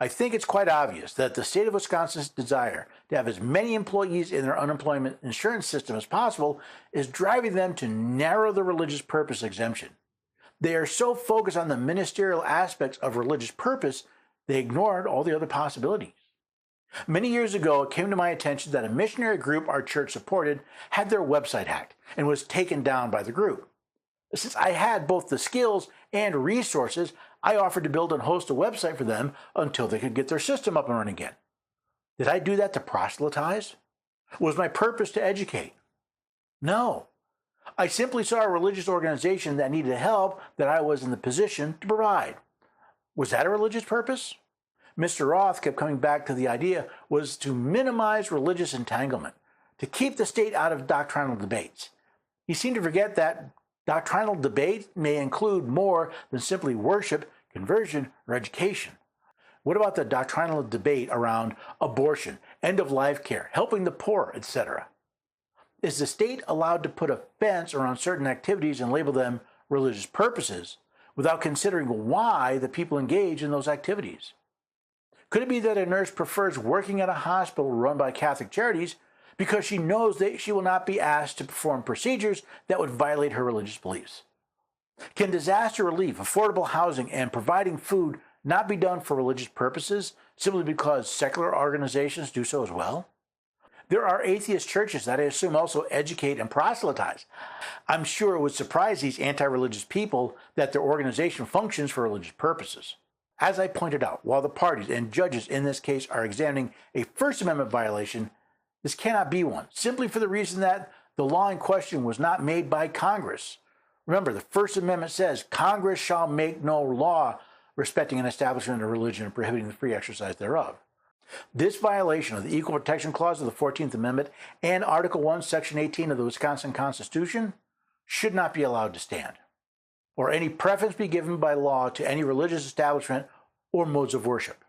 I think it's quite obvious that the state of Wisconsin's desire to have as many employees in their unemployment insurance system as possible is driving them to narrow the religious purpose exemption. They are so focused on the ministerial aspects of religious purpose, they ignored all the other possibilities. Many years ago, it came to my attention that a missionary group our church supported had their website hacked and was taken down by the group. Since I had both the skills and resources, I offered to build and host a website for them until they could get their system up and running again. Did I do that to proselytize? Was my purpose to educate? No. I simply saw a religious organization that needed help that I was in the position to provide. Was that a religious purpose? Mr. Roth kept coming back to the idea was to minimize religious entanglement, to keep the state out of doctrinal debates. He seemed to forget that doctrinal debate may include more than simply worship, conversion, or education. What about the doctrinal debate around abortion, end-of-life care, helping the poor, etc.? Is the state allowed to put a fence around certain activities and label them religious purposes without considering why the people engage in those activities? Could it be that a nurse prefers working at a hospital run by Catholic Charities because she knows that she will not be asked to perform procedures that would violate her religious beliefs? Can disaster relief, affordable housing, and providing food not be done for religious purposes simply because secular organizations do so as well? There are atheist churches that I assume also educate and proselytize. I'm sure it would surprise these anti-religious people that their organization functions for religious purposes. As I pointed out, while the parties and judges in this case are examining a First Amendment violation, this cannot be one, simply for the reason that the law in question was not made by Congress. Remember, the First Amendment says Congress shall make no law respecting an establishment of religion and prohibiting the free exercise thereof. This violation of the Equal Protection Clause of the 14th Amendment and Article 1, Section 18 of the Wisconsin Constitution should not be allowed to stand, or any preference be given by law to any religious establishment or modes of worship.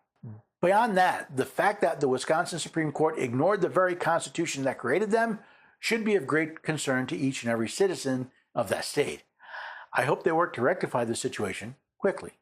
Beyond that, the fact that the Wisconsin Supreme Court ignored the very Constitution that created them should be of great concern to each and every citizen of that state. I hope they work to rectify the situation quickly.